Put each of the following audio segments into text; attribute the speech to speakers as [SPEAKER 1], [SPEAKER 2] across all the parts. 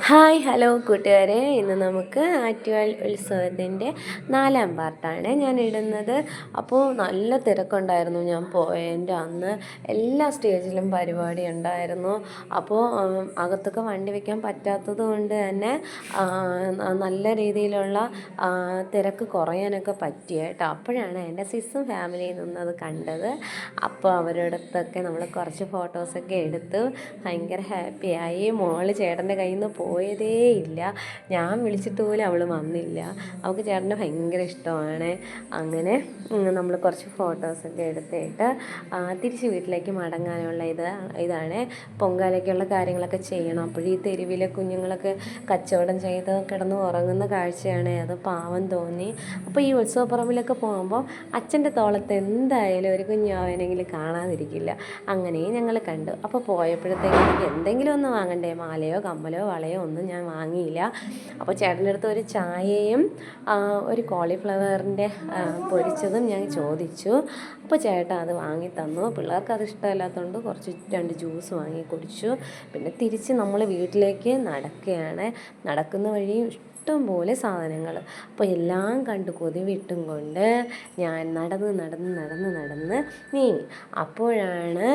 [SPEAKER 1] Hi hello കൂട്ടുകാരെ, ഇന്ന് നമുക്ക് ആറ്റുകാൽ ഉത്സവത്തിൻ്റെ 4ാം പാർട്ടാണ് ഞാൻ ഇടുന്നത്. അപ്പോൾ നല്ല തിരക്കുണ്ടായിരുന്നു. ഞാൻ പോയതിൻ്റെ അന്ന് എല്ലാ സ്റ്റേജിലും പരിപാടി ഉണ്ടായിരുന്നു. അപ്പോൾ അകത്തൊക്കെ വണ്ടി വയ്ക്കാൻ പറ്റാത്തത് കൊണ്ട് തന്നെ നല്ല രീതിയിലുള്ള തിരക്ക് കുറയാനൊക്കെ പറ്റി കേട്ടോ. അപ്പോഴാണ് എൻ്റെ സിസ്സും ഫാമിലിയിൽ നിന്നത് കണ്ടത്. അപ്പോൾ അവരോടത്തൊക്കെ നമ്മൾ കുറച്ച് ഫോട്ടോസൊക്കെ എടുത്തു. ഭയങ്കര ഹാപ്പിയായി. മോള് ചേട്ടൻ്റെ കയ്യിൽ നിന്ന് പോയതേ ഇല്ല. ഞാൻ വിളിച്ചിട്ട് പോലും അവൾ വന്നില്ല. അവൾക്ക് ചേട്ടനെ ഭയങ്കര ഇഷ്ടമാണ്. അങ്ങനെ നമ്മൾ കുറച്ച് ഫോട്ടോസൊക്കെ എടുത്തിട്ട് തിരിച്ച് വീട്ടിലേക്ക് മടങ്ങാനുള്ള ഇതാണ്. പൊങ്കാലയ്ക്കുള്ള കാര്യങ്ങളൊക്കെ ചെയ്യണം. അപ്പോഴീ തെരുവിലെ കുഞ്ഞുങ്ങളൊക്കെ കച്ചവടം ചെയ്ത് കിടന്ന് ഉറങ്ങുന്ന കാഴ്ചയാണ്. അത് പാവം തോന്നി. അപ്പോൾ ഈ ഉത്സവപ്പറമ്പിലൊക്കെ പോകുമ്പോൾ അച്ഛൻ്റെ തോളത്ത് എന്തായാലും ഒരു കുഞ്ഞാവനെങ്കിലും കാണാതിരിക്കില്ല. അങ്ങനെയും ഞങ്ങൾ കണ്ടു. അപ്പോൾ പോയപ്പോഴത്തേക്കും എനിക്ക് എന്തെങ്കിലും ഒന്ന് വാങ്ങണ്ടേ, മാലയോ കമ്മലോ വളയോ ഒന്നും ഞാൻ വാങ്ങിയില്ല. അപ്പോൾ ചേട്ടൻ്റെ അടുത്ത് ഒരു ചായയും ഒരു കോളിഫ്ലവറിൻ്റെ പൊരിച്ചതും ഞാൻ ചോദിച്ചു. അപ്പോൾ ചേട്ടൻ അത് വാങ്ങി തന്നു. പിള്ളേർക്ക് അത് ഇഷ്ടമല്ലാത്തതുകൊണ്ട് കുറച്ച് 2 ജ്യൂസ് വാങ്ങി കുടിച്ചു. പിന്നെ തിരിച്ച് നമ്മൾ വീട്ടിലേക്ക് നടക്കുകയാണ്. നടക്കുന്ന വഴിയും ഇഷ്ടം പോലെ സാധനങ്ങൾ. അപ്പോൾ എല്ലാം കണ്ട് കൊതി വിട്ടും കൊണ്ട് ഞാൻ നടന്ന് നീങ്ങി. അപ്പോഴാണ്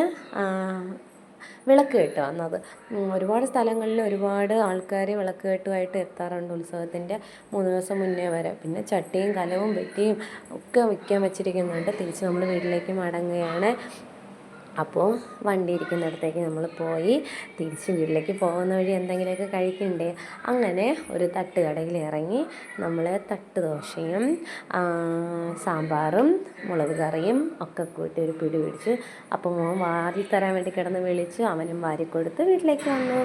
[SPEAKER 1] വിളക്ക് കെട്ട് വന്നത്. ഒരുപാട് സ്ഥലങ്ങളിൽ ഒരുപാട് ആൾക്കാർ വിളക്ക് കെട്ടുമായിട്ട് എത്താറുണ്ട് ഉത്സവത്തിൻ്റെ 3 ദിവസം മുന്നേ വരെ. പിന്നെ ചട്ടിയും കലവും പെട്ടിയും ഒക്കെ വിൽക്കാൻ വെച്ചിരിക്കുന്നുണ്ട്. തിരിച്ച് നമ്മൾ വീട്ടിലേക്ക് മടങ്ങുകയാണ്. അപ്പോൾ വണ്ടി ഇരിക്കുന്നിടത്തേക്ക് നമ്മൾ പോയി തിരിച്ച് വീട്ടിലേക്ക് പോകുന്ന വഴി എന്തെങ്കിലുമൊക്കെ കഴിക്കണ്ടേ. അങ്ങനെ ഒരു തട്ടുകടയിൽ ഇറങ്ങി നമ്മൾ തട്ട് ദോശയും സാമ്പാറും മുളക് കറിയും ഒക്കെ കൂട്ടി ഒരു പിടി പിടിച്ച്. അപ്പോൾ മോൻ വാരി തരാൻ വേണ്ടി കിടന്ന് വിളിച്ചു. അവനും വാരി കൊടുത്ത് വീട്ടിലേക്ക് വന്നു.